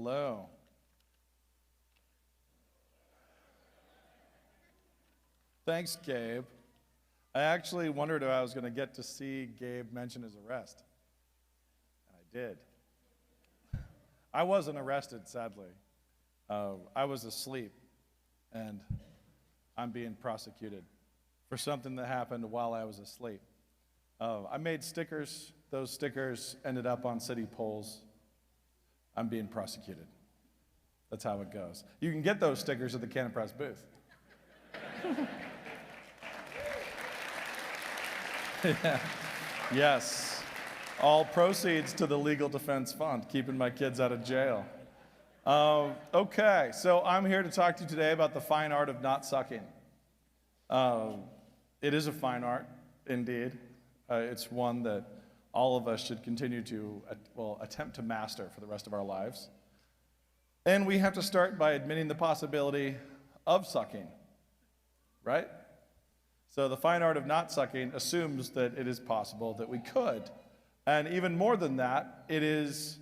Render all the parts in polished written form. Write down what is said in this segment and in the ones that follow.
Hello. Thanks, Gabe. I actually wondered if I was going to get to see Gabe mention his arrest. And I did. I wasn't arrested, sadly. I was asleep, and I'm being prosecuted for something that happened while I was asleep. I made stickers. Those stickers ended up on city poles. I'm being prosecuted. That's how it goes. You can get those stickers at the Canon Press booth. Yeah. Yes. All proceeds to the Legal Defense Fund, keeping my kids out of jail. Okay, so I'm here to talk to you today about the fine art of not sucking. It is a fine art, indeed. It's one that all of us should continue to, attempt to master for the rest of our lives. And we have to start by admitting the possibility of sucking, right? So the fine art of not sucking assumes that it is possible that we could. And even more than that, it is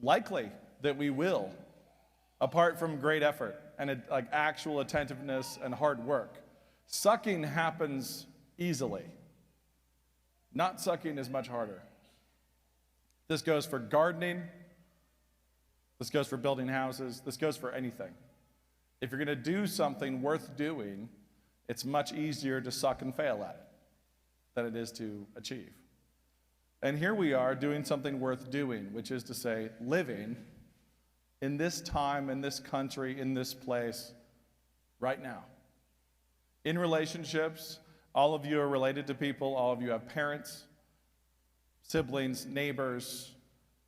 likely that we will, apart from great effort and actual attentiveness and hard work. Sucking happens easily. Not sucking is much harder. This goes for gardening. This goes for building houses. This goes for anything. If you're going to do something worth doing, it's much easier to suck and fail at it than it is to achieve. And here we are doing something worth doing, which is to say, living in this time, in this country, in this place, right now. In relationships, all of you are related to people, all of you have parents, siblings, neighbors,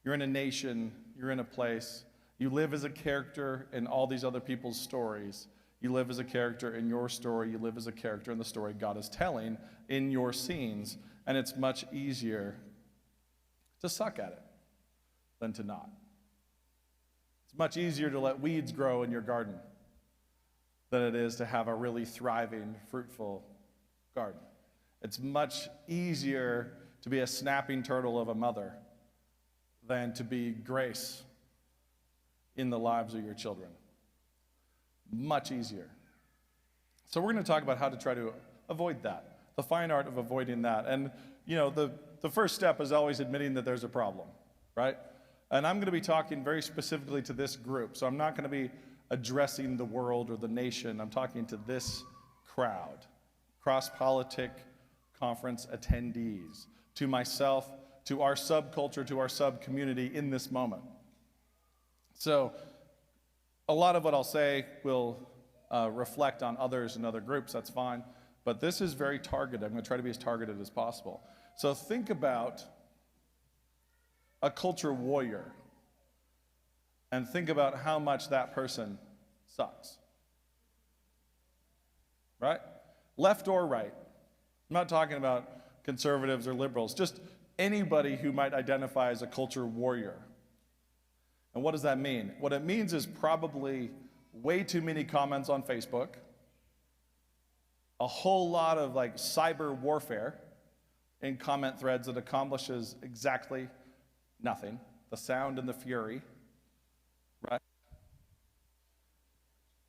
you're in a nation, you're in a place. You live as a character in all these other people's stories. You live as a character in your story, you live as a character in the story God is telling in your scenes, and it's much easier to suck at it than to not. It's much easier to let weeds grow in your garden than it is to have a really thriving, fruitful garden. It's much easier to be a snapping turtle of a mother than to be grace in the lives of your children. Much easier. So we're going to talk about how to try to avoid that, the fine art of avoiding that. And, the first step is always admitting that there's a problem, right? And I'm going to be talking very specifically to this group. So I'm not going to be addressing the world or the nation. I'm talking to this crowd, cross-politic conference attendees, to myself, to our subculture, to our sub-community in this moment. So a lot of what I'll say will reflect on others and other groups, that's fine. But this is very targeted. I'm going to try to be as targeted as possible. So think about a culture warrior and think about how much that person sucks. Right? Left or right. I'm not talking about conservatives or liberals, just anybody who might identify as a culture warrior. And what does that mean? What it means is probably way too many comments on Facebook, a whole lot of cyber warfare in comment threads that accomplishes exactly nothing, the sound and the fury, right?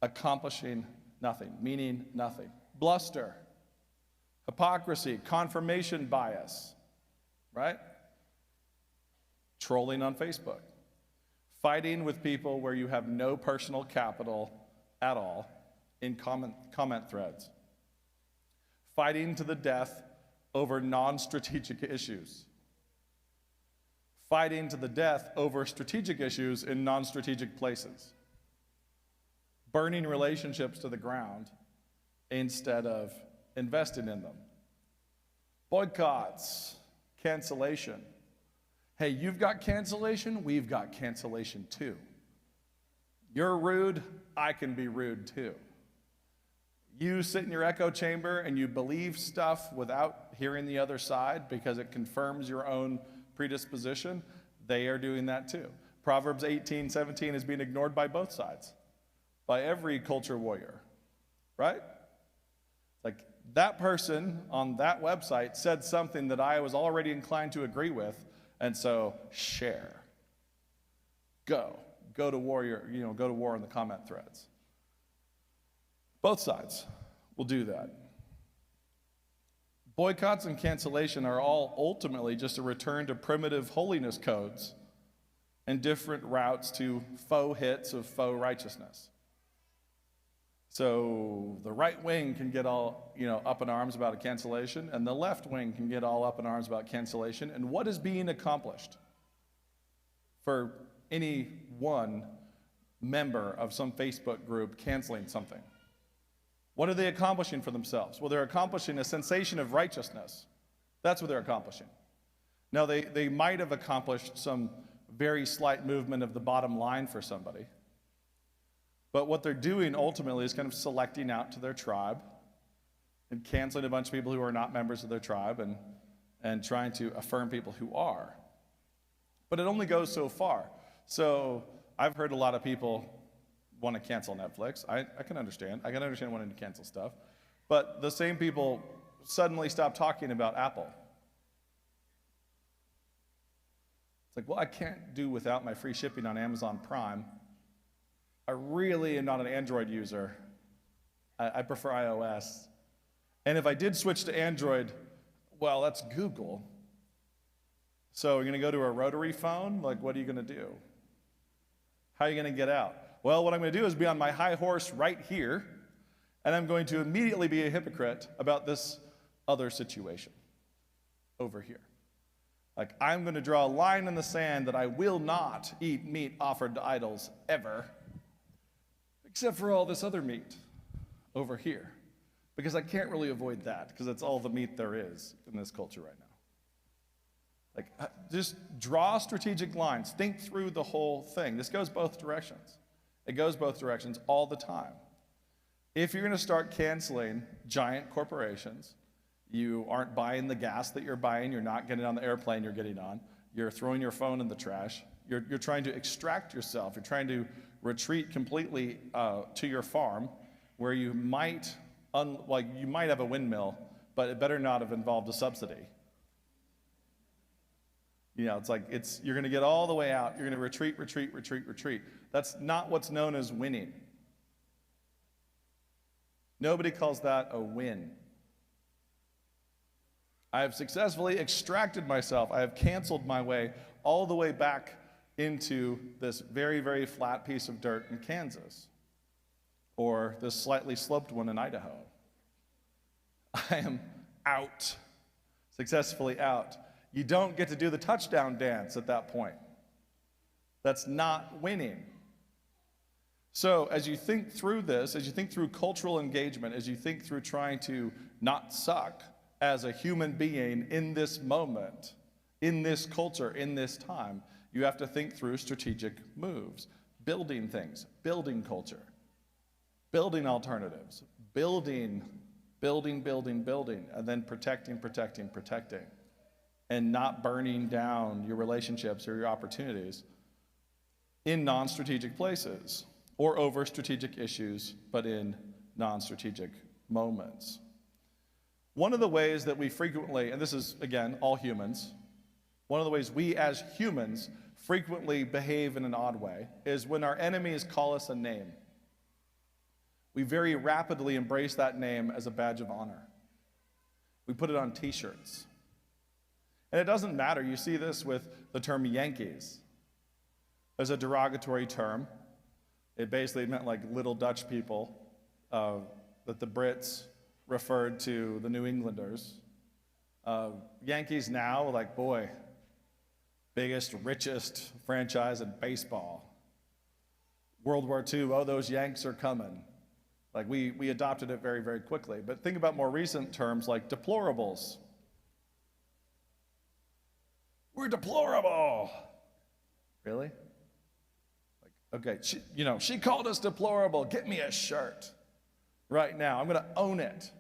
Accomplishing nothing, meaning nothing. Bluster, hypocrisy, confirmation bias, right? Trolling on Facebook. Fighting with people where you have no personal capital at all in comment threads. Fighting to the death over non-strategic issues. Fighting to the death over strategic issues in non-strategic places. Burning relationships to the ground instead of investing in them. Boycotts, cancellation. Hey, you've got cancellation, we've got cancellation too. You're rude, I can be rude too. You sit in your echo chamber and you believe stuff without hearing the other side because it confirms your own predisposition, they are doing that too. Proverbs 18:17 is being ignored by both sides, by every culture warrior, right? That person on that website said something that I was already inclined to agree with, and so share. Go. go to war in the comment threads. Both sides will do that. Boycotts and cancellation are all ultimately just a return to primitive holiness codes and different routes to faux hits of faux righteousness. So the right wing can get all, up in arms about a cancellation, and the left wing can get all up in arms about cancellation. And what is being accomplished for any one member of some Facebook group canceling something? What are they accomplishing for themselves? Well, they're accomplishing a sensation of righteousness. That's what they're accomplishing. Now, they might have accomplished some very slight movement of the bottom line for somebody. But what they're doing ultimately is kind of selecting out to their tribe and canceling a bunch of people who are not members of their tribe and trying to affirm people who are. But it only goes so far. So I've heard a lot of people want to cancel Netflix. I can understand. I can understand wanting to cancel stuff. But the same people suddenly stop talking about Apple. It's like, well, I can't do without my free shipping on Amazon Prime. I really am not an Android user. I prefer iOS. And if I did switch to Android, well, that's Google. So you're going to go to a rotary phone? Like, what are you going to do? How are you going to get out? Well, what I'm going to do is be on my high horse right here, and I'm going to immediately be a hypocrite about this other situation over here. Like, I'm going to draw a line in the sand that I will not eat meat offered to idols ever, except for all this other meat over here, because I can't really avoid that, because it's all the meat there is in this culture right now. Like, just draw strategic lines. Think through the whole thing. This goes both directions. It goes both directions all the time. If you're going to start canceling giant corporations, you aren't buying the gas that you're buying, you're not getting on the airplane you're getting on, you're throwing your phone in the trash, you're trying to extract yourself, you're trying to retreat completely to your farm where you might have a windmill, but it better not have involved a subsidy. It's you're going to get all the way out. You're going to retreat. That's not what's known as winning. Nobody calls that a win. I have successfully extracted myself. I have canceled my way all the way back into this very, very flat piece of dirt in Kansas, or this slightly sloped one in Idaho. I am out, successfully out. You don't get to do the touchdown dance at that point. That's not winning. So as you think through this, as you think through cultural engagement, as you think through trying to not suck as a human being in this moment, in this culture, in this time, you have to think through strategic moves, building things, building culture, building alternatives, building, and then protecting, and not burning down your relationships or your opportunities in non-strategic places or over strategic issues, but in non-strategic moments. One of the ways that we frequently, and this is, again, all humans, one of the ways we as humans frequently behave in an odd way is when our enemies call us a name. We very rapidly embrace that name as a badge of honor. We put it on t-shirts. And it doesn't matter. You see this with the term Yankees. There's a derogatory term. It basically meant like little Dutch people that the Brits referred to the New Englanders. Yankees now, like, boy, biggest, richest franchise in baseball. World War II, oh, those Yanks are coming. Like, we adopted it very, very quickly. But think about more recent terms like deplorables. We're deplorable. Really? Like, okay, she called us deplorable. Get me a shirt right now. I'm going to own it.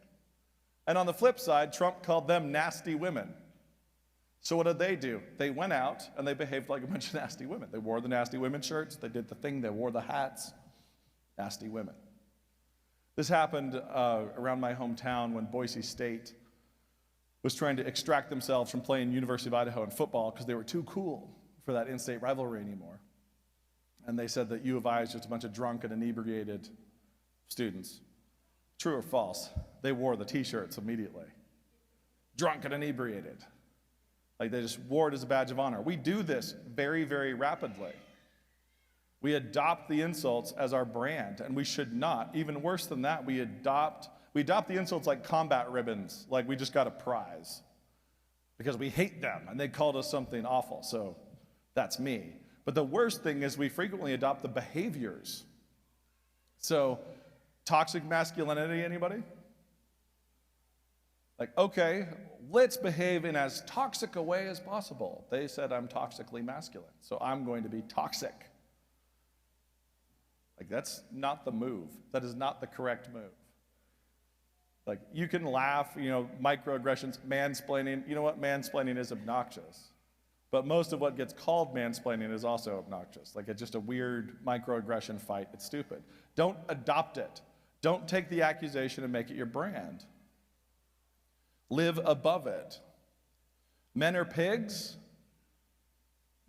And on the flip side, Trump called them nasty women. So what did they do? They went out and they behaved like a bunch of nasty women. They wore the nasty women shirts. They did the thing. They wore the hats. Nasty women. This happened around my hometown when Boise State was trying to extract themselves from playing University of Idaho in football because they were too cool for that in-state rivalry anymore. and they said that U of I is just a bunch of drunk and inebriated students. True or false? They wore the t-shirts immediately. Drunk and inebriated. Like they just wore it as a badge of honor. We do this very, very rapidly. We adopt the insults as our brand, and we should not. Even worse than that, we adopt the insults like combat ribbons, like we just got a prize because we hate them and they called us something awful, so that's me. But the worst thing is we frequently adopt the behaviors. So, toxic masculinity, anybody? Like, okay, let's behave in as toxic a way as possible. They said I'm toxically masculine, so I'm going to be toxic. Like, that's not the move. That is not the correct move. Like, you can laugh, microaggressions, mansplaining. You know what? Mansplaining is obnoxious. But most of what gets called mansplaining is also obnoxious. Like, it's just a weird microaggression fight. It's stupid. Don't adopt it. Don't take the accusation and make it your brand. Live above it. Men are pigs?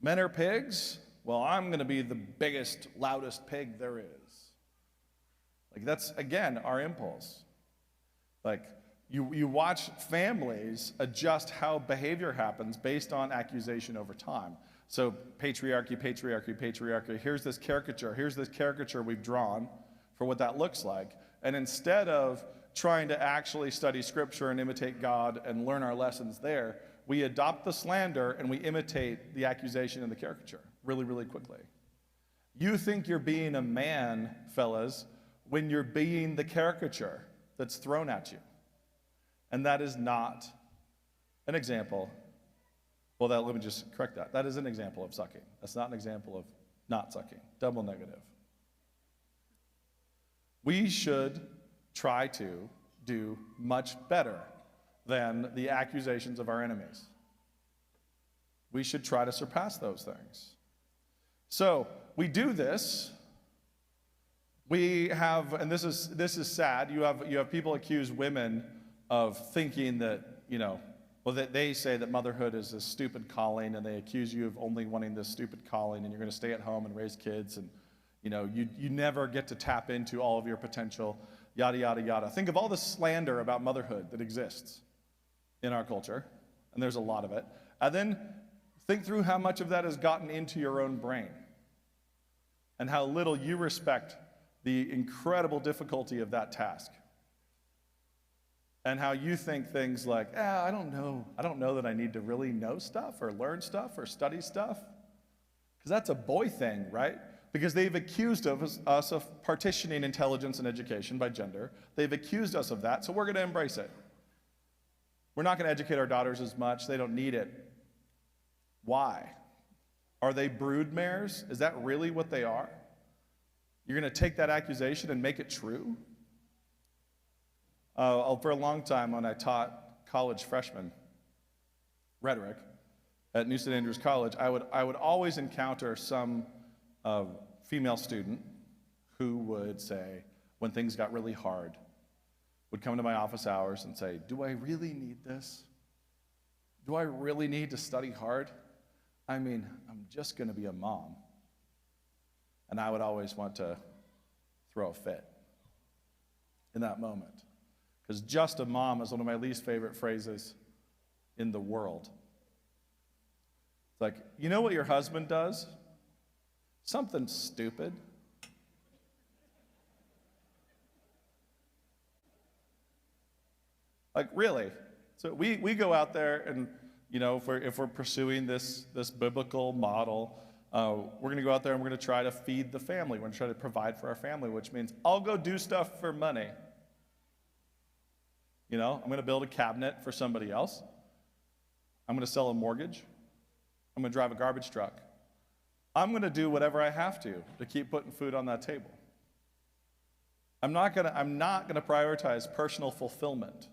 Men are pigs? Well, I'm going to be the biggest, loudest pig there is. Like, that's, again, our impulse. Like, you watch families adjust how behavior happens based on accusation over time. So patriarchy, patriarchy, patriarchy. Here's this caricature we've drawn for what that looks like. And instead of trying to actually study Scripture and imitate God and learn our lessons there, we adopt the slander and we imitate the accusation and the caricature really, really quickly. You think you're being a man, fellas, when you're being the caricature that's thrown at you. And that is not an example. Well, let me just correct that. That is an example of sucking. That's not an example of not sucking. Double negative. We should try to do much better than the accusations of our enemies. We should try to surpass those things. So, we do this. We have, and this is sad, you have people accuse women of thinking that, that they say that motherhood is a stupid calling, and they accuse you of only wanting this stupid calling, and you're going to stay at home and raise kids, and you never get to tap into all of your potential, yada, yada, yada. Think of all the slander about motherhood that exists in our culture, and there's a lot of it. And then think through how much of that has gotten into your own brain and how little you respect the incredible difficulty of that task. And how you think things like, I don't know that I need to really know stuff or learn stuff or study stuff. Because that's a boy thing, right? Because they've accused us of partitioning intelligence and education by gender. They've accused us of that, so we're going to embrace it. We're not going to educate our daughters as much. They don't need it. Why? Are they brood mares? Is that really what they are? You're going to take that accusation and make it true? For a long time, when I taught college freshmen rhetoric at New St. Andrews College, I would always encounter some female student who would say, when things got really hard, would come to my office hours and say, do I really need this? Do I really need to study hard? I mean, I'm just going to be a mom. And I would always want to throw a fit in that moment. Because just a mom is one of my least favorite phrases in the world. It's like, you know what your husband does? Something stupid. Like, really? So we go out there and, if we're pursuing this biblical model, we're going to go out there and we're going to try to feed the family. We're going to try to provide for our family, which means I'll go do stuff for money. I'm going to build a cabinet for somebody else. I'm going to sell a mortgage. I'm going to drive a garbage truck. I'm going to do whatever I have to keep putting food on that table. I'm not going to prioritize personal fulfillment.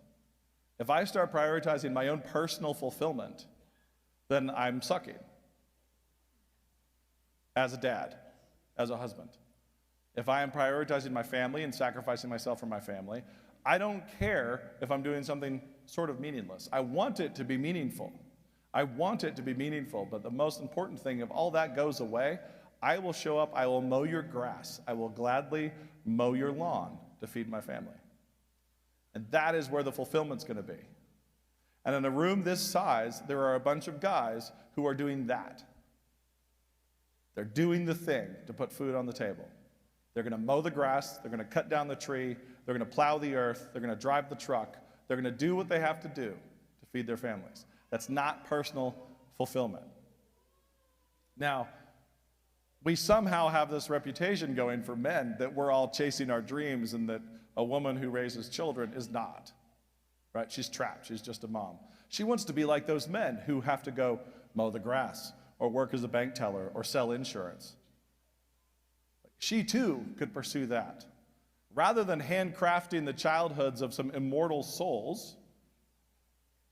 If I start prioritizing my own personal fulfillment, then I'm sucking. As a dad, as a husband. If I am prioritizing my family and sacrificing myself for my family, I don't care if I'm doing something sort of meaningless. I want it to be meaningful. But the most important thing, if all that goes away, I will show up, I will mow your grass, I will gladly mow your lawn to feed my family. And that is where the fulfillment's going to be. And in a room this size, there are a bunch of guys who are doing that. They're doing the thing to put food on the table. They're going to mow the grass, they're going to cut down the tree, they're going to plow the earth, they're going to drive the truck, they're going to do what they have to do to feed their families. That's not personal fulfillment. Now, we somehow have this reputation going for men that we're all chasing our dreams and that a woman who raises children is not, right? She's trapped. She's just a mom. She wants to be like those men who have to go mow the grass or work as a bank teller or sell insurance. She too could pursue that. Rather than handcrafting the childhoods of some immortal souls,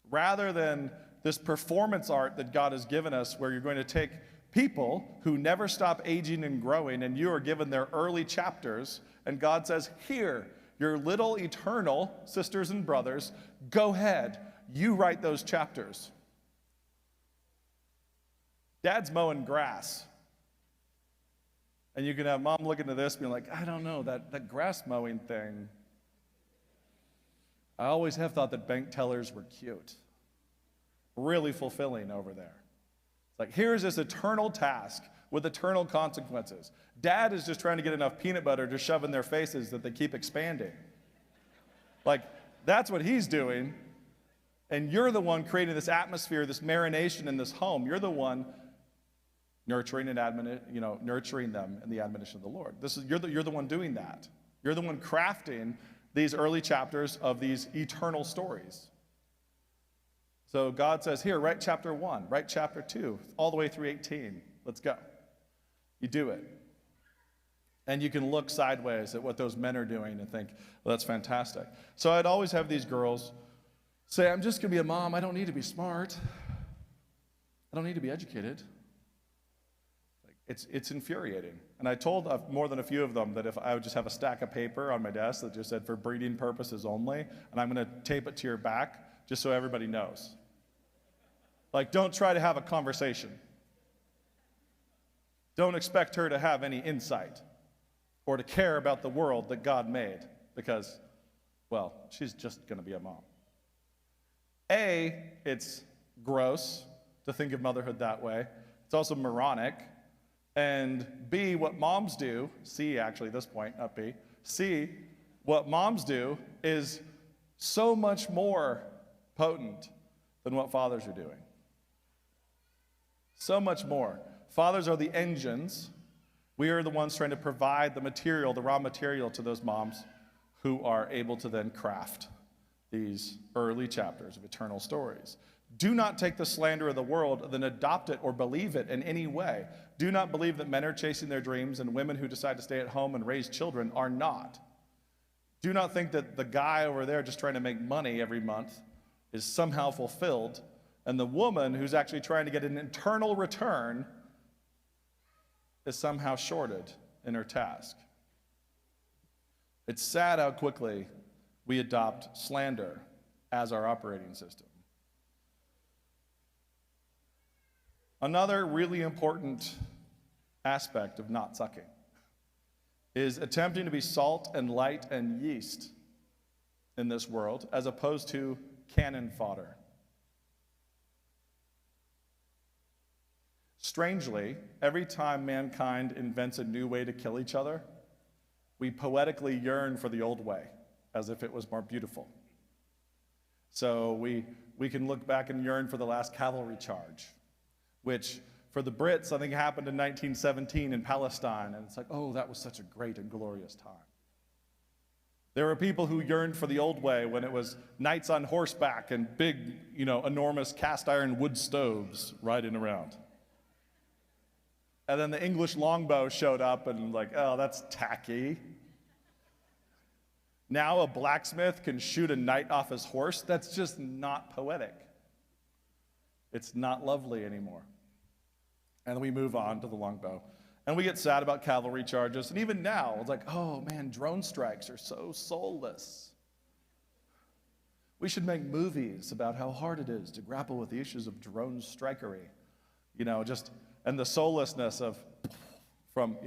rather than this performance art that God has given us where you're going to take people who never stop aging and growing, and you are given their early chapters, and God says, here, your little eternal sisters and brothers, go ahead, you write those chapters. Dad's mowing grass. And you can have mom looking at this being like, I don't know, that grass mowing thing. I always have thought that bank tellers were cute. Really fulfilling over there. It's like, here's this eternal task with eternal consequences. Dad is just trying to get enough peanut butter to shove in their faces that they keep expanding. Like, that's what he's doing. And you're the one creating this atmosphere, this marination in this home. You're the one nurturing nurturing them in the admonition of the Lord. You're the one doing that. You're the one crafting these early chapters of these eternal stories. So God says, here, write chapter 1, write chapter 2, all the way through 18. Let's go. You do it. And you can look sideways at what those men are doing and think, well, that's fantastic. So I'd always have these girls say, I'm just going to be a mom. I don't need to be smart. I don't need to be educated. It's infuriating. And I told more than a few of them that if I would just have a stack of paper on my desk that just said for breeding purposes only, and I'm going to tape it to your back just so everybody knows. Like, don't try to have a conversation. Don't expect her to have any insight or to care about the world that God made because, well, she's just going to be a mom. It's gross to think of motherhood that way. It's also moronic. And B, what moms do, C actually at this point, not B, C, what moms do is so much more potent than what fathers are doing. So much more. Fathers are the engines. We are the ones trying to provide the material, the raw material to those moms who are able to then craft these early chapters of eternal stories. Do not take the slander of the world, then adopt it or believe it in any way. Do not believe that men are chasing their dreams and women who decide to stay at home and raise children are not. Do not think that the guy over there just trying to make money every month is somehow fulfilled, and the woman who's actually trying to get an eternal return is somehow shorted in her task. It's sad how quickly we adopt slander as our operating system. Another really important aspect of not sucking is attempting to be salt and light and yeast in this world as opposed to cannon fodder. Strangely, every time mankind invents a new way to kill each other, we poetically yearn for the old way as if it was more beautiful. So we can look back and yearn for the last cavalry charge, which for the Brits, I think happened in 1917 in Palestine. And it's like, oh, that was such a great and glorious time. There were people who yearned for the old way when it was knights on horseback and big, enormous cast iron wood stoves riding around. And then the English longbow showed up and like, oh, that's tacky. Now a blacksmith can shoot a knight off his horse. That's just not poetic. It's not lovely anymore. And we move on to the longbow. And we get sad about cavalry charges. And even now, it's like, oh man, drone strikes are so soulless. We should make movies about how hard it is to grapple with the issues of drone strikery. And the soullessness of from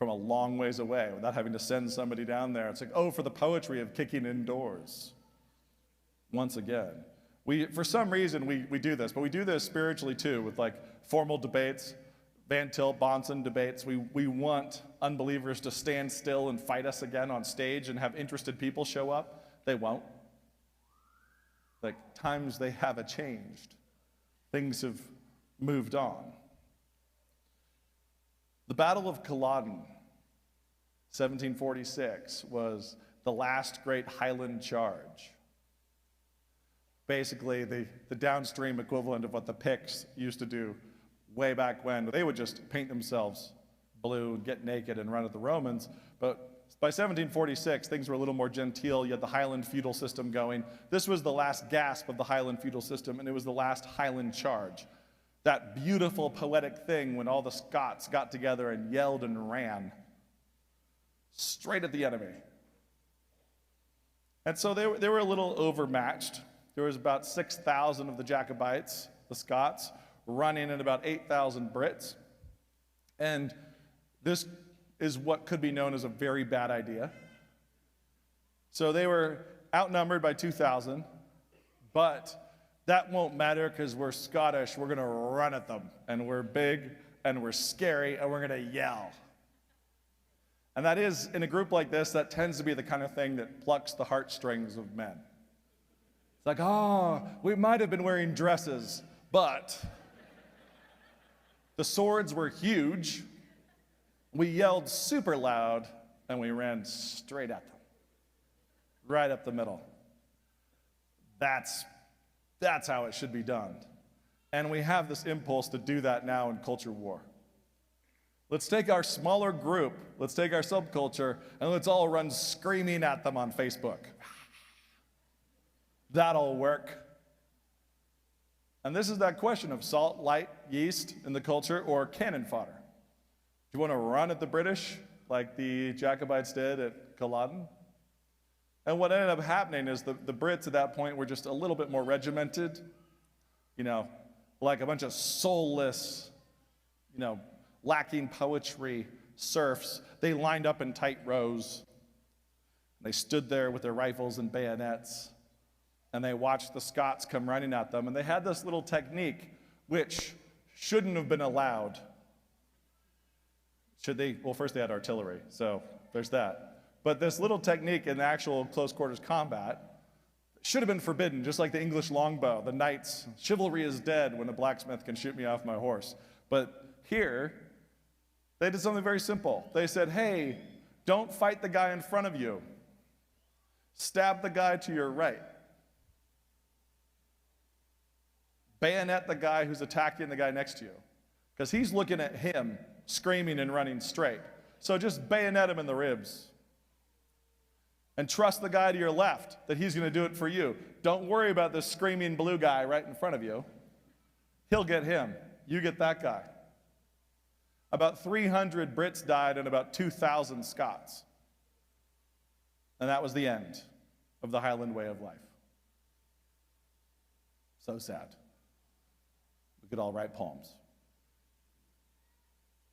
a long ways away without having to send somebody down there. It's like, oh, for the poetry of kicking indoors. Once again, for some reason we do this, but we do this spiritually too with like formal debates, Van Til, Bonson debates. We want unbelievers to stand still and fight us again on stage and have interested people show up. They won't. Like, times they have changed. Things have moved on. The Battle of Culloden, 1746, was the last great Highland charge. Basically, the downstream equivalent of what the Picts used to do way back when. They would just paint themselves blue and get naked and run at the Romans. But by 1746, things were a little more genteel. You had the Highland feudal system going. This was the last gasp of the Highland feudal system, and it was the last Highland charge. That beautiful poetic thing when all the Scots got together and yelled and ran straight at the enemy. And so they were a little overmatched. There was about 6,000 of the Jacobites, the Scots, running at about 8,000 Brits. And this is what could be known as a very bad idea. So they were outnumbered by 2,000, but that won't matter because we're Scottish. We're going to run at them, and we're big, and we're scary, and we're going to yell. And that is, in a group like this, that tends to be the kind of thing that plucks the heartstrings of men. It's like, oh, we might have been wearing dresses, but the swords were huge. We yelled super loud, and we ran straight at them, right up the middle. That's how it should be done. And we have this impulse to do that now in culture war. Let's take our smaller group, let's take our subculture, and let's all run screaming at them on Facebook. That'll work. And this is that question of salt, light, yeast in the culture, or cannon fodder. Do you want to run at the British like the Jacobites did at Culloden? And what ended up happening is the Brits at that point were just a little bit more regimented, like a bunch of soulless, lacking poetry serfs. They lined up in tight rows. They stood there with their rifles and bayonets, and they watched the Scots come running at them. And they had this little technique which shouldn't have been allowed. Should they? Well, first they had artillery, so there's that. But this little technique in actual close quarters combat should have been forbidden, just like the English longbow, the knights. Chivalry is dead when a blacksmith can shoot me off my horse. But here, they did something very simple. They said, hey, don't fight the guy in front of you. Stab the guy to your right. Bayonet the guy who's attacking the guy next to you, because he's looking at him, screaming and running straight. So just bayonet him in the ribs. And trust the guy to your left that he's going to do it for you. Don't worry about this screaming blue guy right in front of you. He'll get him. You get that guy. About 300 Brits died and about 2,000 Scots. And that was the end of the Highland way of life. So sad. We could all write poems.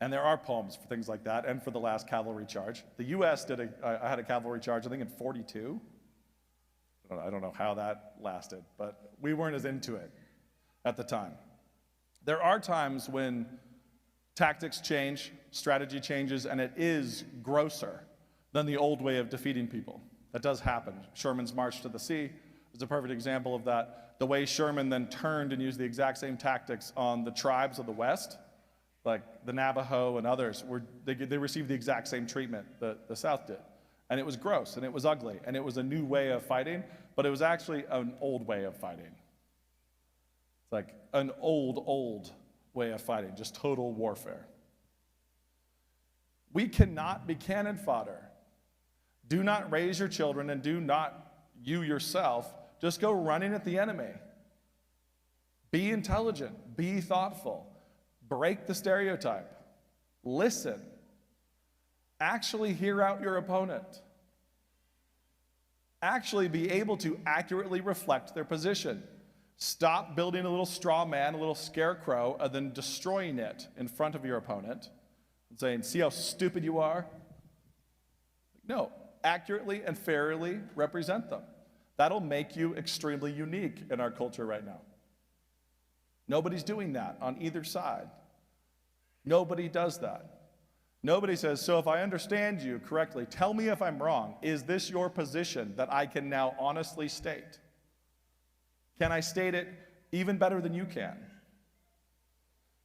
And there are poems for things like that, and for the last cavalry charge. The U.S. I had a cavalry charge, I think in 42. I don't know how that lasted, but we weren't as into it at the time. There are times when tactics change, strategy changes, and it is grosser than the old way of defeating people. That does happen. Sherman's March to the Sea is a perfect example of that. The way Sherman then turned and used the exact same tactics on the tribes of the West, like the Navajo and others, they received the exact same treatment that the South did. And it was gross, and it was ugly, and it was a new way of fighting, but it was actually an old way of fighting. It's like an old way of fighting, just total warfare. We cannot be cannon fodder. Do not raise your children, and do not you yourself just go running at the enemy. Be intelligent, be thoughtful. Break the stereotype. Listen. Actually hear out your opponent. Actually be able to accurately reflect their position. Stop building a little straw man, a little scarecrow, and then destroying it in front of your opponent. and saying, see how stupid you are? No, accurately and fairly represent them. That'll make you extremely unique in our culture right now. Nobody's doing that on either side. Nobody does that. Nobody says, so if I understand you correctly, tell me if I'm wrong. Is this your position that I can now honestly state? Can I state it even better than you can?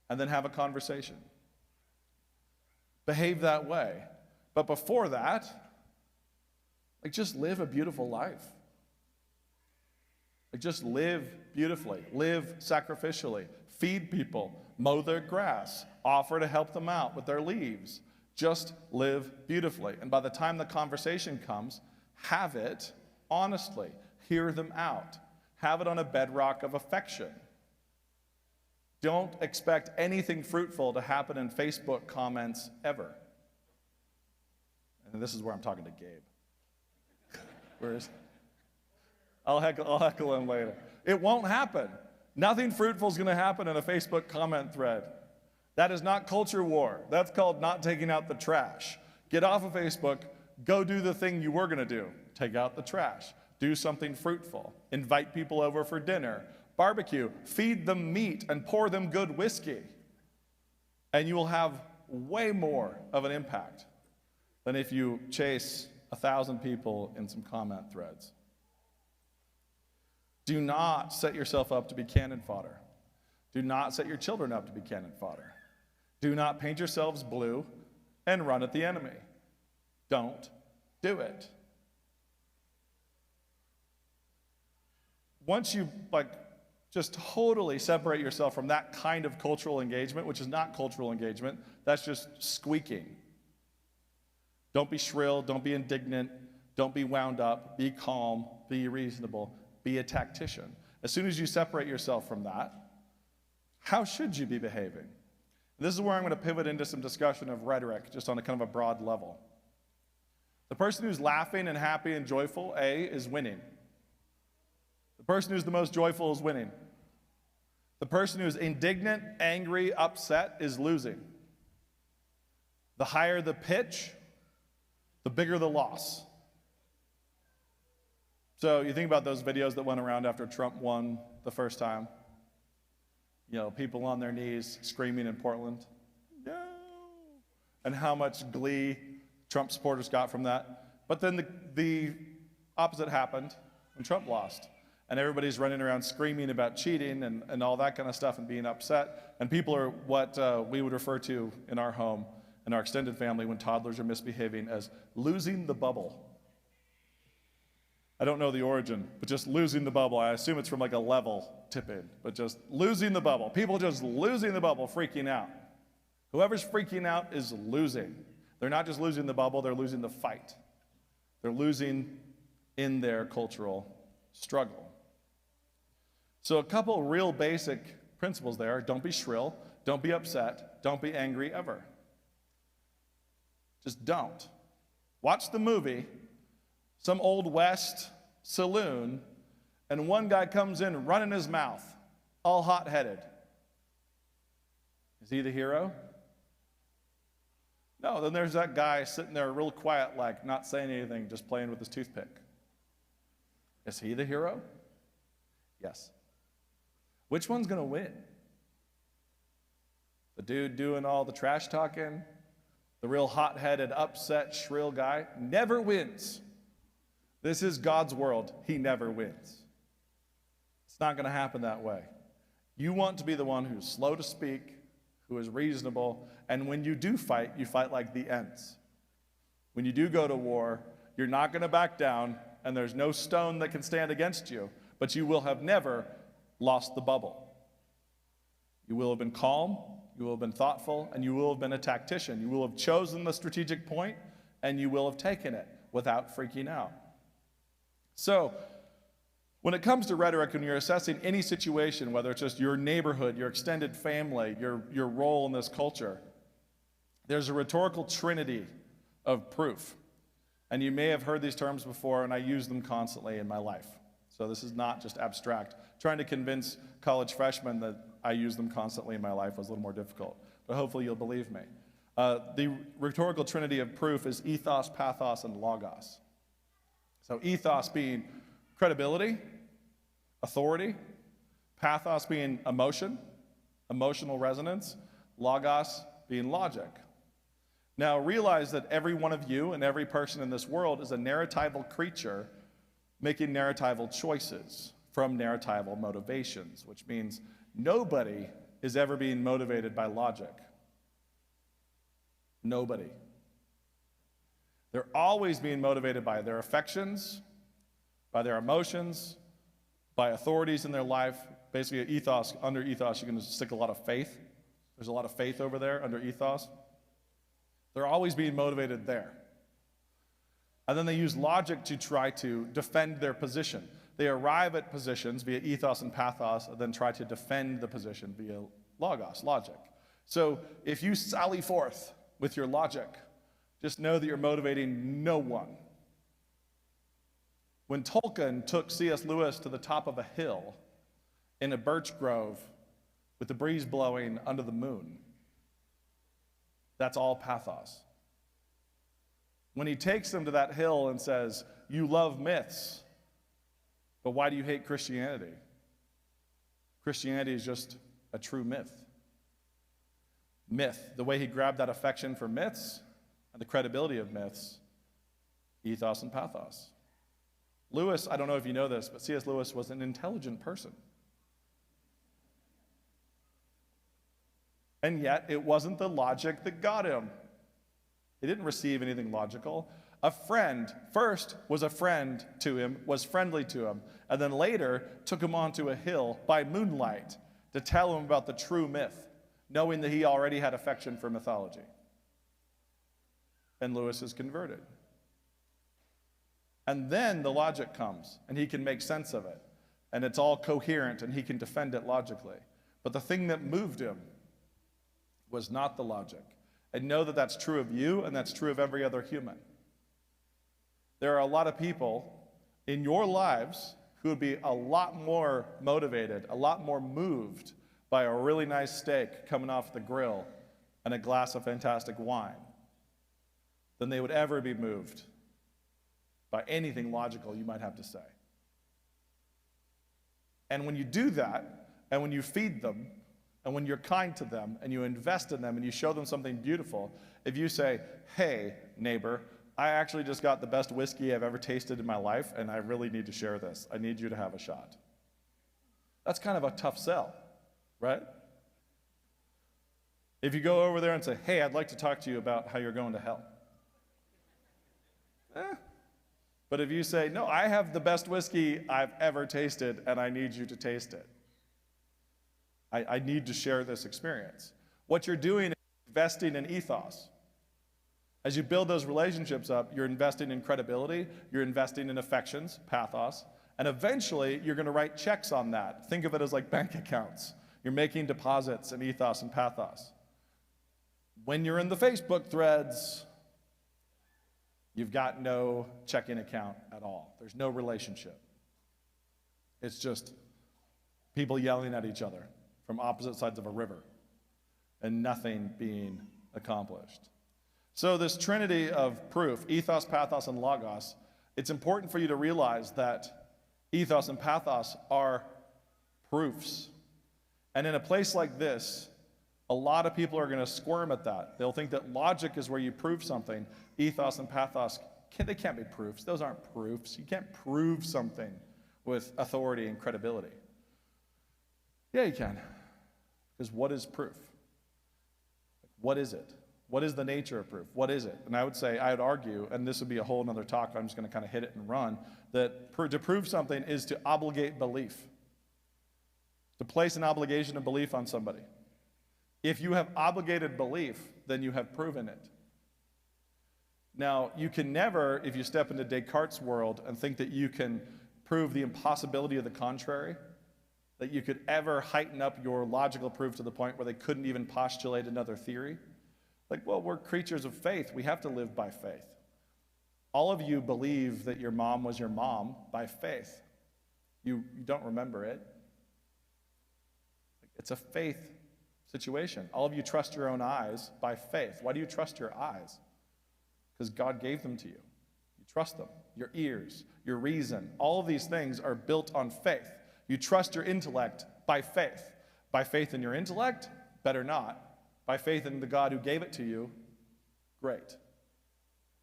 And then have a conversation. Behave that way. But before that, just live a beautiful life. Just live beautifully, live sacrificially, feed people, mow their grass, offer to help them out with their leaves. Just live beautifully. And by the time the conversation comes, have it honestly. Hear them out. Have it on a bedrock of affection. Don't expect anything fruitful to happen in Facebook comments ever. And this is where I'm talking to Gabe. Where is he? I'll heckle him later. It won't happen. Nothing fruitful is going to happen in a Facebook comment thread. That is not culture war. That's called not taking out the trash. Get off of Facebook. Go do the thing you were going to do. Take out the trash. Do something fruitful. Invite people over for dinner. Barbecue. Feed them meat and pour them good whiskey. And you will have way more of an impact than if you chase 1,000 people in some comment threads. Do not set yourself up to be cannon fodder. Do not set your children up to be cannon fodder. Do not paint yourselves blue and run at the enemy. Don't do it. Once you just totally separate yourself from that kind of cultural engagement, which is not cultural engagement, that's just squeaking. Don't be shrill, don't be indignant, don't be wound up, be calm, be reasonable. Be a tactician. As soon as you separate yourself from that, how should you be behaving? And this is where I'm going to pivot into some discussion of rhetoric, just on a kind of a broad level. The person who's laughing and happy and joyful, is winning. The person who's the most joyful is winning. The person who's indignant, angry, upset is losing. The higher the pitch, the bigger the loss. So you think about those videos that went around after Trump won the first time. People on their knees screaming in Portland. No! And how much glee Trump supporters got from that. But then the opposite happened when Trump lost. And everybody's running around screaming about cheating and all that kind of stuff and being upset. And people are what we would refer to in our home, in our extended family, when toddlers are misbehaving, as losing the bubble. I don't know the origin, but just losing the bubble. I assume it's from a level tip-in, but just losing the bubble. People just losing the bubble, freaking out. Whoever's freaking out is losing. They're not just losing the bubble, they're losing the fight. They're losing in their cultural struggle. So a couple real basic principles there. Don't be shrill, don't be upset, don't be angry ever. Just don't. Watch the movie, some Old West saloon, and one guy comes in running his mouth, all hot-headed. Is he the hero? No, then there's that guy sitting there real quiet, not saying anything, just playing with his toothpick. Is he the hero? Yes. Which one's going to win? The dude doing all the trash talking, the real hot-headed, upset, shrill guy, never wins. This is God's world. He never wins. It's not going to happen that way. You want to be the one who's slow to speak, who is reasonable, and when you do fight, you fight like the Ents. When you do go to war, you're not going to back down, and there's no stone that can stand against you, but you will have never lost the bubble. You will have been calm, you will have been thoughtful, and you will have been a tactician. You will have chosen the strategic point, and you will have taken it without freaking out. So, when it comes to rhetoric, when you're assessing any situation, whether it's just your neighborhood, your extended family, your role in this culture, there's a rhetorical trinity of proof. And you may have heard these terms before, and I use them constantly in my life. So this is not just abstract. Trying to convince college freshmen that I use them constantly in my life was a little more difficult, but hopefully you'll believe me. The rhetorical trinity of proof is ethos, pathos, and logos. So ethos being credibility, authority, pathos being emotion, emotional resonance, logos being logic. Now realize that every one of you and every person in this world is a narratival creature making narratival choices from narratival motivations, which means nobody is ever being motivated by logic. Nobody. They're always being motivated by their affections, by their emotions, by authorities in their life. Basically, ethos, under ethos, you can stick a lot of faith. There's a lot of faith over there under ethos. They're always being motivated there. And then they use logic to try to defend their position. They arrive at positions via ethos and pathos, and then try to defend the position via logos, logic. So if you sally forth with your logic, just know that you're motivating no one. When Tolkien took C.S. Lewis to the top of a hill in a birch grove with the breeze blowing under the moon, that's all pathos. When he takes them to that hill and says, "You love myths, but why do you hate Christianity?" Christianity is just a true myth. Myth, the way he grabbed that affection for myths and the credibility of myths, ethos and pathos. Lewis, I don't know if you know this, but C.S. Lewis was an intelligent person. And yet, it wasn't the logic that got him. He didn't receive anything logical. A friend first was a friend to him, was friendly to him, and then later took him onto a hill by moonlight to tell him about the true myth, knowing that he already had affection for mythology. And Lewis is converted. And then the logic comes, and he can make sense of it, and it's all coherent, and he can defend it logically. But the thing that moved him was not the logic. And know that that's true of you, and that's true of every other human. There are a lot of people in your lives who would be a lot more motivated, a lot more moved by a really nice steak coming off the grill and a glass of fantastic wine than they would ever be moved by anything logical you might have to say. And when you do that, and when you feed them, and when you're kind to them, and you invest in them, and you show them something beautiful, if you say, "Hey, neighbor, I actually just got the best whiskey I've ever tasted in my life, and I really need to share this. I need you to have a shot." That's kind of a tough sell, right? If you go over there and say, "Hey, I'd like to talk to you about how you're going to hell." But if you say, "No, I have the best whiskey I've ever tasted, and I need you to taste it. I need to share this experience." What you're doing is investing in ethos. As you build those relationships up, you're investing in credibility, you're investing in affections, pathos, and eventually you're going to write checks on that. Think of it as like bank accounts. You're making deposits in ethos and pathos. When you're in the Facebook threads, you've got no checking account at all. There's no relationship. It's just people yelling at each other from opposite sides of a river and nothing being accomplished. So this trinity of proof, ethos, pathos, and logos, it's important for you to realize that ethos and pathos are proofs. And in a place like this, a lot of people are going to squirm at that. They'll think that logic is where you prove something. Ethos and pathos, they can't be proofs. Those aren't proofs. You can't prove something with authority and credibility. Yeah, you can. Because what is proof? What is it? What is the nature of proof? What is it? And I would argue, and this would be a whole other talk, I'm just going to kind of hit it and run, that to prove something is to obligate belief. To place an obligation of belief on somebody. If you have obligated belief, then you have proven it. Now, you can never, if you step into Descartes' world and think that you can prove the impossibility of the contrary, that you could ever heighten up your logical proof to the point where they couldn't even postulate another theory. Like, well, we're creatures of faith. We have to live by faith. All of you believe that your mom was your mom by faith. You don't remember it. It's a faith situation. All of you trust your own eyes by faith. Why do you trust your eyes? Because God gave them to you. You trust them. Your ears, your reason, all of these things are built on faith. You trust your intellect by faith. By faith in your intellect? Better not. By faith in the God who gave it to you? Great.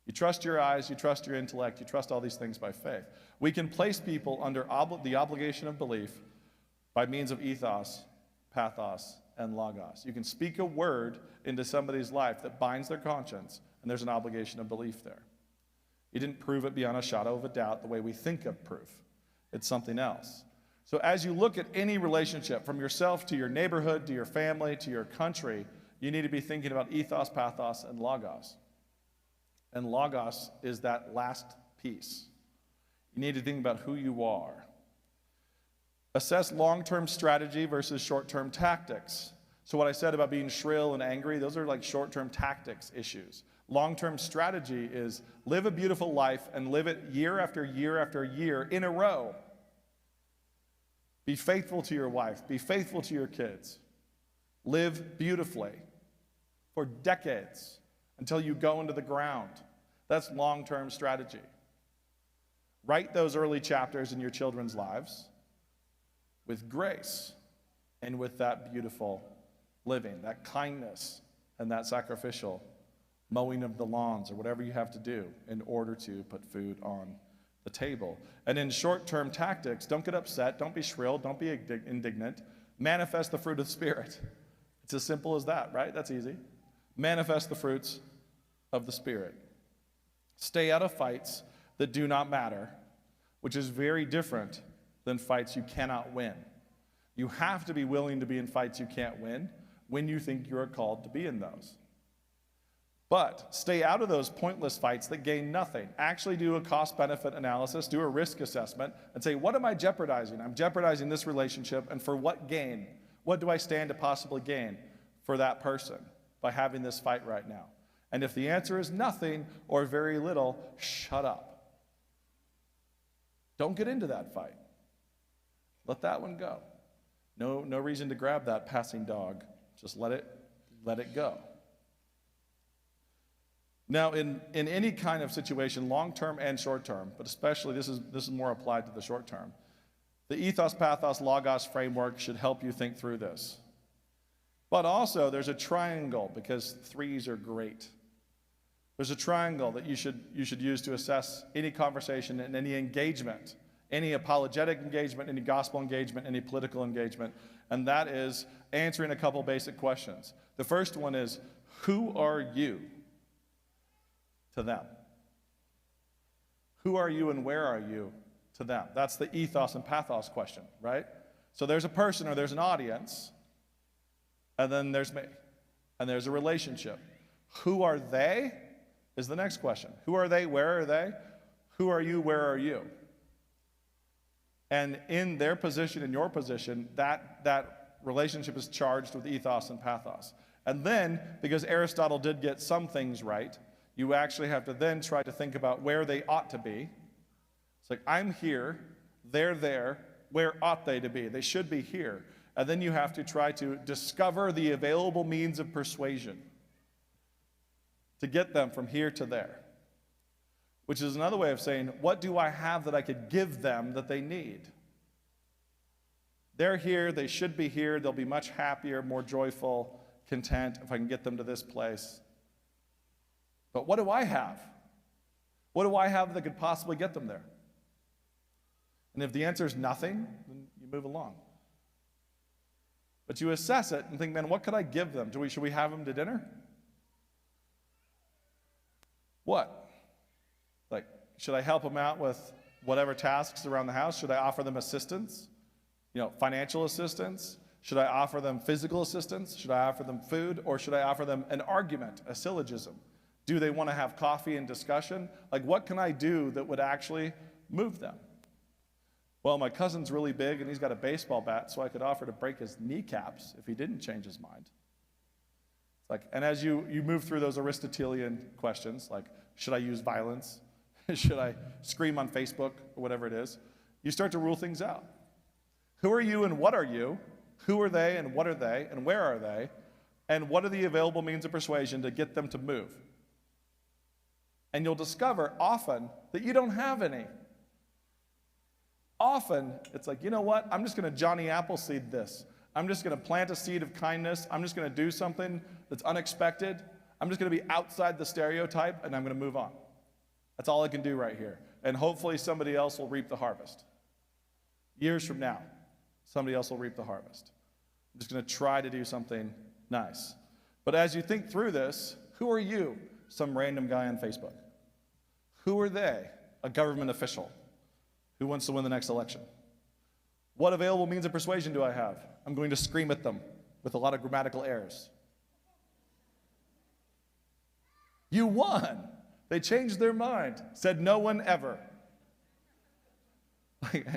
You trust your eyes, you trust your intellect, you trust all these things by faith. We can place people under the obligation of belief by means of ethos, pathos, and logos. You can speak a word into somebody's life that binds their conscience, and there's an obligation of belief there. You didn't prove it beyond a shadow of a doubt the way we think of proof. It's something else. So as you look at any relationship, from yourself to your neighborhood, to your family, to your country, you need to be thinking about ethos, pathos, and logos. And logos is that last piece. You need to think about who you are. Assess long-term strategy versus short-term tactics. So what I said about being shrill and angry, those are like short-term tactics issues. Long-term strategy is live a beautiful life and live it year after year after year in a row. Be faithful to your wife. Be faithful to your kids. Live beautifully for decades until you go into the ground. That's long-term strategy. Write those early chapters in your children's lives with grace and with that beautiful living, that kindness and that sacrificial mowing of the lawns or whatever you have to do in order to put food on the table. And in short-term tactics, don't get upset, don't be shrill, don't be indignant. Manifest the fruit of the Spirit. It's as simple as that, right? That's easy. Manifest the fruits of the Spirit. Stay out of fights that do not matter, which is very different than fights you cannot win. You have to be willing to be in fights you can't win when you think you are called to be in those. But stay out of those pointless fights that gain nothing. Actually do a cost-benefit analysis, do a risk assessment, and say, what am I jeopardizing? I'm jeopardizing this relationship, and for what gain? What do I stand to possibly gain for that person by having this fight right now? And if the answer is nothing or very little, shut up. Don't get into that fight. Let that one go. No reason to grab that passing dog. Just let it go. Now, in any kind of situation, long-term and short-term, but especially this is more applied to the short-term, the ethos, pathos, logos framework should help you think through this. But also, there's a triangle, because threes are great. There's a triangle that you should use to assess any conversation and any engagement, any apologetic engagement, any gospel engagement, any political engagement, and that is answering a couple basic questions. The first one is, who are you to them? Who are you and where are you to them? That's the ethos and pathos question, right? So there's a person or there's an audience, and then there's me, and there's a relationship. Who are they is the next question. Who are they? Where are they? Who are you? Where are you? And in their position, in your position, that relationship is charged with ethos and pathos. And then, because Aristotle did get some things right, you actually have to then try to think about where they ought to be. It's like, I'm here, they're there, where ought they to be? They should be here. And then you have to try to discover the available means of persuasion to get them from here to there. Which is another way of saying, what do I have that I could give them that they need? They're here, they should be here, they'll be much happier, more joyful, content if I can get them to this place. But what do I have? What do I have that could possibly get them there? And if the answer is nothing, then you move along. But you assess it and think, man, what could I give them? Should we have them to dinner? What? Like, should I help them out with whatever tasks around the house? Should I offer them assistance? Financial assistance? Should I offer them physical assistance? Should I offer them food? Or should I offer them an argument, a syllogism? Do they want to have coffee and discussion? Like, what can I do that would actually move them? Well, my cousin's really big and he's got a baseball bat, so I could offer to break his kneecaps if he didn't change his mind. It's like, and as you move through those Aristotelian questions, like, should I use violence? Should I scream on Facebook or whatever it is? You start to rule things out. Who are you and what are you? Who are they and what are they and where are they? And what are the available means of persuasion to get them to move? And you'll discover often that you don't have any. Often, it's like, you know what? I'm just going to Johnny Appleseed this. I'm just going to plant a seed of kindness. I'm just going to do something that's unexpected. I'm just going to be outside the stereotype, and I'm going to move on. That's all I can do right here. And hopefully somebody else will reap the harvest. Years from now, somebody else will reap the harvest. I'm just going to try to do something nice. But as you think through this, who are you? Some random guy on Facebook. Who are they? A government official who wants to win the next election. What available means of persuasion do I have? I'm going to scream at them with a lot of grammatical errors. You won. They changed their mind. Said no one ever.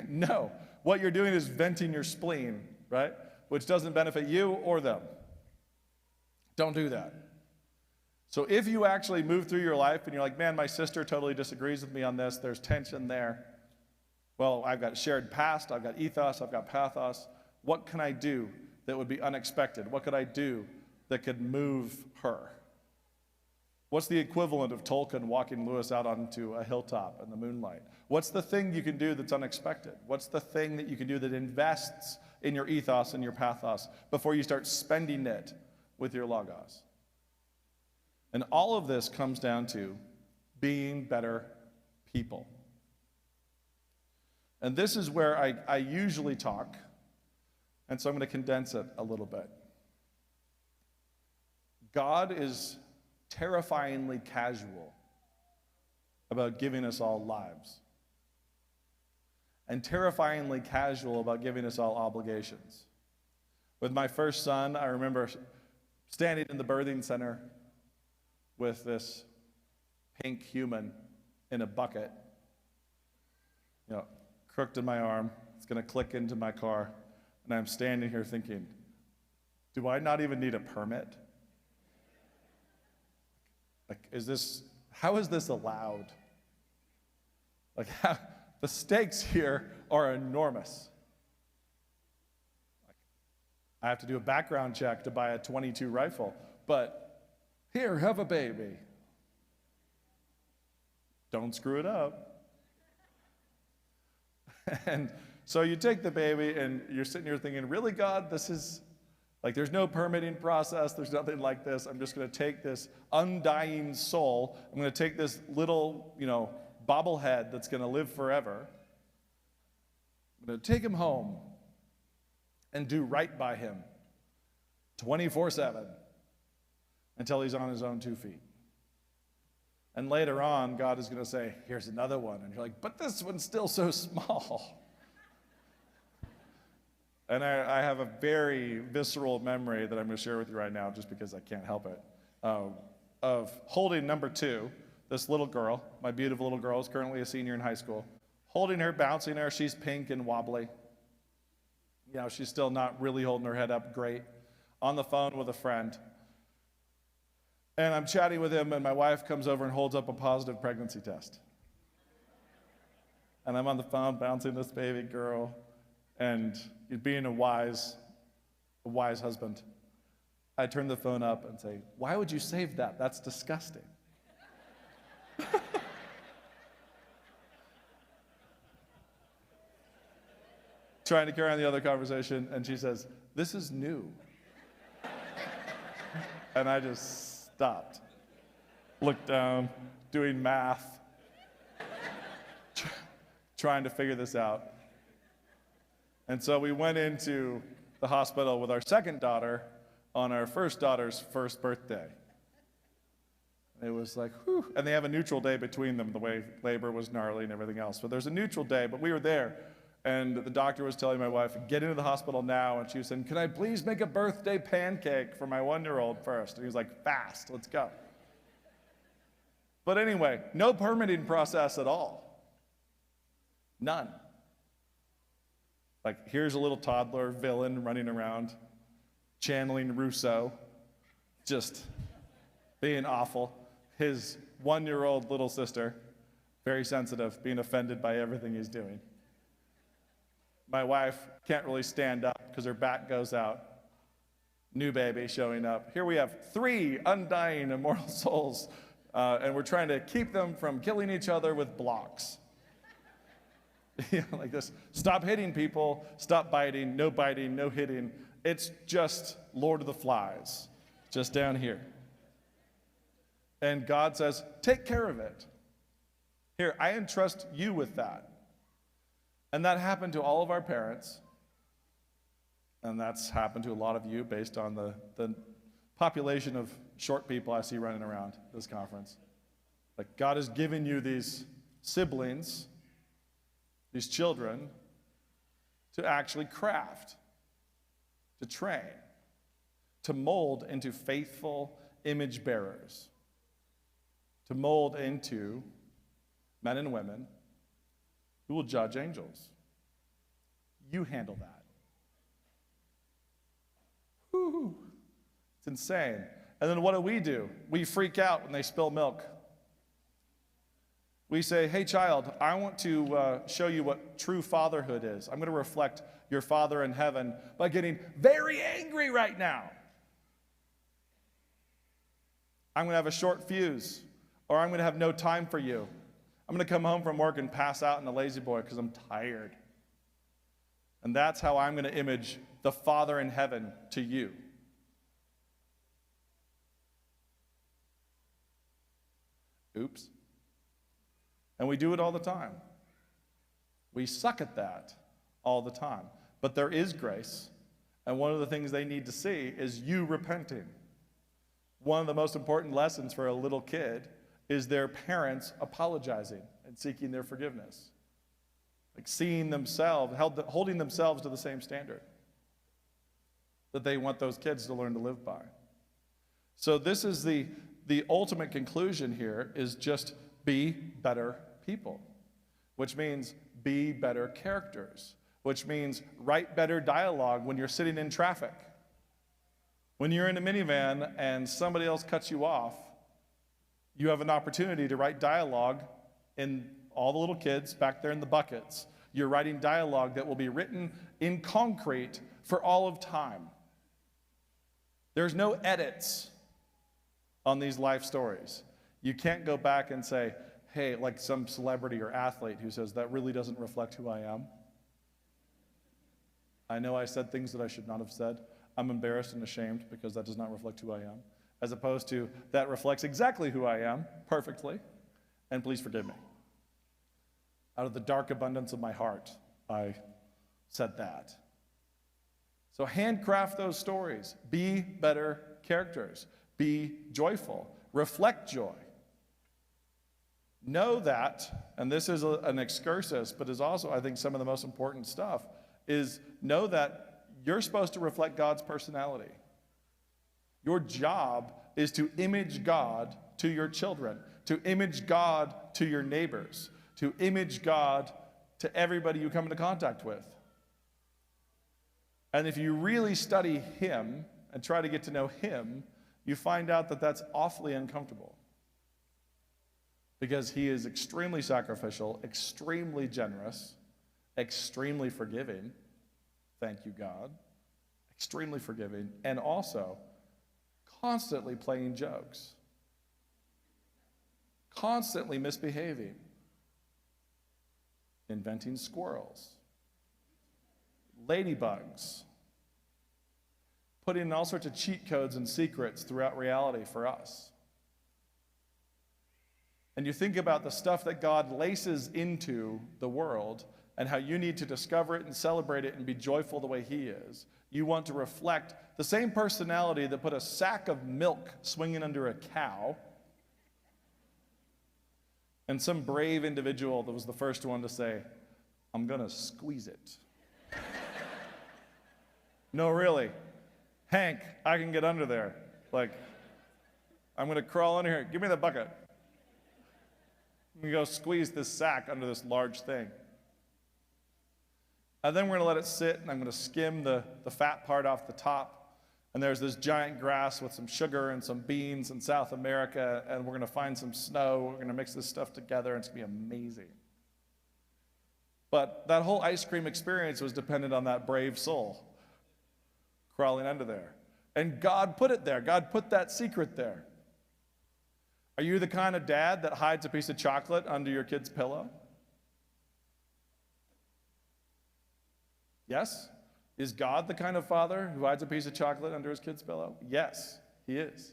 No. What you're doing is venting your spleen, right? Which doesn't benefit you or them. Don't do that. So if you actually move through your life and you're like, man, my sister totally disagrees with me on this, there's tension there. Well, I've got shared past, I've got ethos, I've got pathos. What can I do that would be unexpected? What could I do that could move her? What's the equivalent of Tolkien walking Lewis out onto a hilltop in the moonlight? What's the thing you can do that's unexpected? What's the thing that you can do that invests in your ethos and your pathos before you start spending it with your logos? And all of this comes down to being better people. And this is where I usually talk, and so I'm going to condense it a little bit. God is terrifyingly casual about giving us all lives, and terrifyingly casual about giving us all obligations. With my first son, I remember standing in the birthing center with this pink human in a bucket, crooked in my arm. It's going to click into my car. And I'm standing here thinking, do I not even need a permit? How is this allowed? The stakes here are enormous. I have to do a background check to buy a .22 rifle, but here, have a baby. Don't screw it up. And so you take the baby and you're sitting here thinking, really, God, this is, there's no permitting process. There's nothing like this. I'm just going to take this undying soul. I'm going to take this little, bobblehead that's going to live forever. I'm going to take him home and do right by him 24/7 until he's on his own 2 feet. And later on, God is going to say, here's another one. And you're like, but this one's still so small. And I have a very visceral memory that I'm going to share with you right now, just because I can't help it, of holding number 2, this little girl. My beautiful little girl is currently a senior in high school. Holding her, bouncing her. She's pink and wobbly. She's still not really holding her head up great. On the phone with a friend. And I'm chatting with him, and my wife comes over and holds up a positive pregnancy test. And I'm on the phone bouncing this baby girl, and being a wise husband, I turn the phone up and say, why would you save that? That's disgusting. Trying to carry on the other conversation, and she says, this is new. And I just stopped, looked down, doing math, trying to figure this out. And so we went into the hospital with our second daughter on our first daughter's first birthday. It was like, whew. And they have a neutral day between them, the way labor was gnarly and everything else. But there's a neutral day, but we were there. And the doctor was telling my wife, get into the hospital now. And she was saying, can I please make a birthday pancake for my 1-year-old first? And he was like, fast, let's go. But anyway, no permitting process at all. None. Here's a little toddler villain running around, channeling Rousseau, just being awful. His 1-year-old little sister, very sensitive, being offended by everything he's doing. My wife can't really stand up because her back goes out. new baby showing up. Here we have 3 undying immortal souls, and we're trying to keep them from killing each other with blocks. Like this. Stop hitting people, stop biting, no hitting. It's just Lord of the Flies, just down here. And God says, take care of it. Here, I entrust you with that. And that happened to all of our parents. And that's happened to a lot of you based on the population of short people I see running around this conference. Like, God has given you these siblings, these children, to actually craft, to train, to mold into faithful image bearers, to mold into men and women who will judge angels. You handle that. Woo-hoo. It's insane. And then what do? We freak out when they spill milk. We say, hey child, I want to show you what true fatherhood is. I'm going to reflect your Father in heaven by getting very angry right now. I'm going to have a short fuse, or I'm going to have no time for you. I'm going to come home from work and pass out in a lazy boy because I'm tired. And that's how I'm going to image the Father in heaven to you. Oops. And we do it all the time. We suck at that all the time. But there is grace. And one of the things they need to see is you repenting. One of the most important lessons for a little kid is their parents apologizing and seeking their forgiveness. Like seeing themselves, holding themselves to the same standard that they want those kids to learn to live by. So this is the ultimate conclusion here, is just be better people, which means be better characters, which means write better dialogue when you're sitting in traffic. When you're in a minivan and somebody else cuts you off, you have an opportunity to write dialogue in all the little kids back there in the buckets. You're writing dialogue that will be written in concrete for all of time. There's no edits on these life stories. You can't go back and say, hey, like some celebrity or athlete who says, that really doesn't reflect who I am. I know I said things that I should not have said. I'm embarrassed and ashamed because that does not reflect who I am. As opposed to, that reflects exactly who I am, perfectly, and please forgive me. Out of the dark abundance of my heart, I said that. So handcraft those stories. Be better characters. Be joyful. Reflect joy. Know that, and this is an excursus, but is also, I think, some of the most important stuff, is know that you're supposed to reflect God's personality. Your job is to image God to your children, to image God to your neighbors, to image God to everybody you come into contact with. And if you really study Him and try to get to know Him, you find out that that's awfully uncomfortable. Because He is extremely sacrificial, extremely generous, extremely forgiving. Thank you, God. Extremely forgiving, and also constantly playing jokes, constantly misbehaving, inventing squirrels, ladybugs, putting in all sorts of cheat codes and secrets throughout reality for us. And you think about the stuff that God laces into the world and how you need to discover it and celebrate it and be joyful the way He is. You want to reflect the same personality that put a sack of milk swinging under a cow, and some brave individual that was the first one to say, I'm going to squeeze it. No, really. Hank, I can get under there. Like, I'm going to crawl under here. Give me the bucket. I'm going to go squeeze this sack under this large thing. And then we're going to let it sit, and I'm going to skim the fat part off the top. And there's this giant grass with some sugar and some beans in South America, and we're going to find some snow. We're going to mix this stuff together, and it's going to be amazing. But that whole ice cream experience was dependent on that brave soul crawling under there. And God put it there. God put that secret there. Are you the kind of dad that hides a piece of chocolate under your kid's pillow? Yes? Is God the kind of father who hides a piece of chocolate under his kid's pillow? Yes, he is.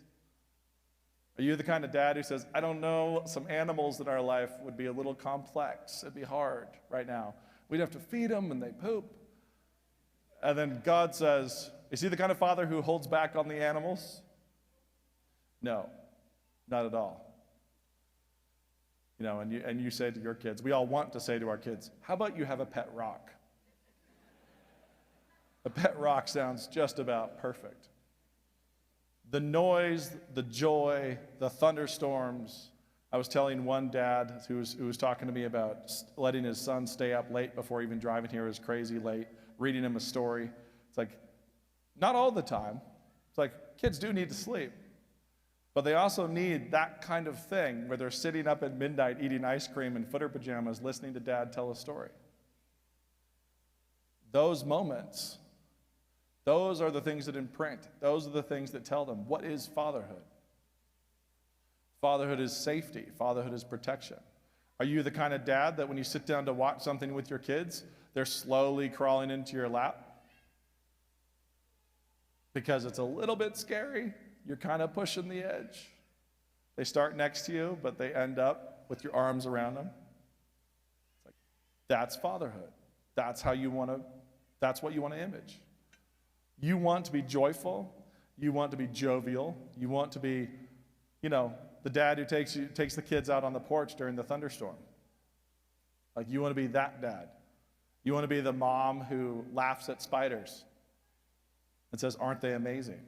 Are you the kind of dad who says, I don't know, some animals in our life would be a little complex. It'd be hard right now. We'd have to feed them and they poop. And then God says, is he the kind of father who holds back on the animals? No, not at all. You know, and you say to your kids, we all want to say to our kids, how about you have a pet rock? A pet rock sounds just about perfect. The noise, the joy, the thunderstorms. I was telling one dad who was talking to me about letting his son stay up late before even driving here. It was crazy late, reading him a story. It's like, not all the time. It's like, kids do need to sleep. But they also need that kind of thing where they're sitting up at midnight eating ice cream in footer pajamas listening to dad tell a story. Those moments, those are the things that imprint. Those are the things that tell them, what is fatherhood? Fatherhood is safety. Fatherhood is protection. Are you the kind of dad that when you sit down to watch something with your kids, they're slowly crawling into your lap? Because it's a little bit scary. You're kind of pushing the edge. They start next to you, but they end up with your arms around them. It's like, that's fatherhood. That's how you want to, that's what you want to image. You want to be joyful. You want to be jovial. You want to be, you know, the dad who takes the kids out on the porch during the thunderstorm. Like, you want to be that dad. You want to be the mom who laughs at spiders and says, aren't they amazing?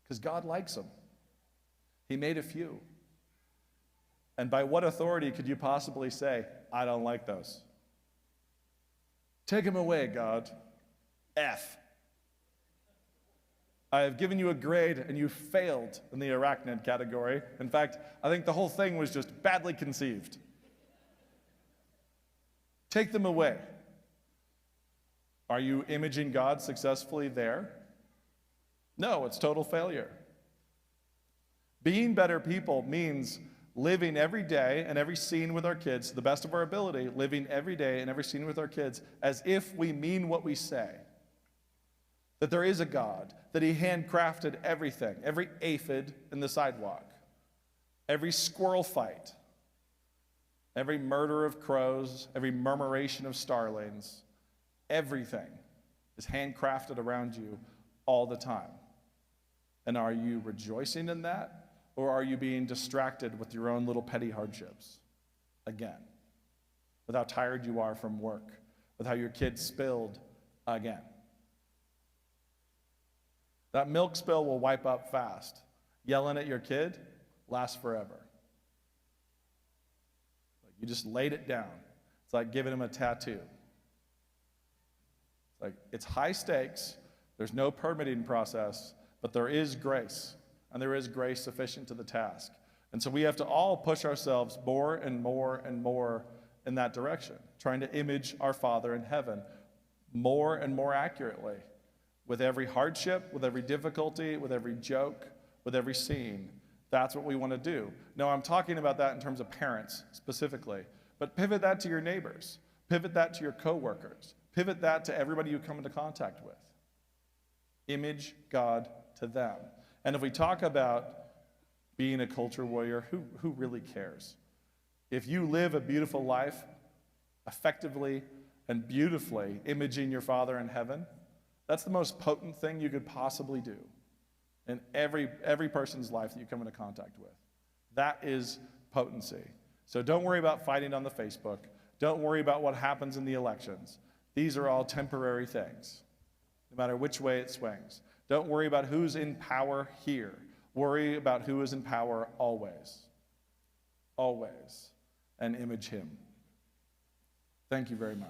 Because God likes them. He made a few. And by what authority could you possibly say, I don't like those? Take them away, God. F. I have given you a grade and you failed in the arachnid category. In fact, I think the whole thing was just badly conceived. Take them away. Are you imaging God successfully there? No, it's total failure. Being better people means living every day and every scene with our kids to the best of our ability, living every day and every scene with our kids as if we mean what we say. That there is a God, that he handcrafted everything, every aphid in the sidewalk, every squirrel fight, every murder of crows, every murmuration of starlings, everything is handcrafted around you all the time. And are you rejoicing in that, or are you being distracted with your own little petty hardships? Again, with how tired you are from work, with how your kid spilled again. That milk spill will wipe up fast. Yelling at your kid lasts forever. You just laid it down. It's like giving him a tattoo. It's like, it's high stakes. There's no permitting process, but there is grace, and there is grace sufficient to the task. And so we have to all push ourselves more and more and more in that direction, trying to image our Father in heaven more and more accurately, with every hardship, with every difficulty, with every joke, with every scene. That's what we want to do. No, I'm talking about that in terms of parents specifically, but pivot that to your neighbors, pivot that to your coworkers, pivot that to everybody you come into contact with. Image God to them. And if we talk about being a culture warrior, who really cares? If you live a beautiful life, effectively and beautifully imaging your Father in heaven, that's the most potent thing you could possibly do in every person's life that you come into contact with. That is potency. So don't worry about fighting on the Facebook. Don't worry about what happens in the elections. These are all temporary things, no matter which way it swings. Don't worry about who's in power here. Worry about who is in power always. Always. And image him. Thank you very much.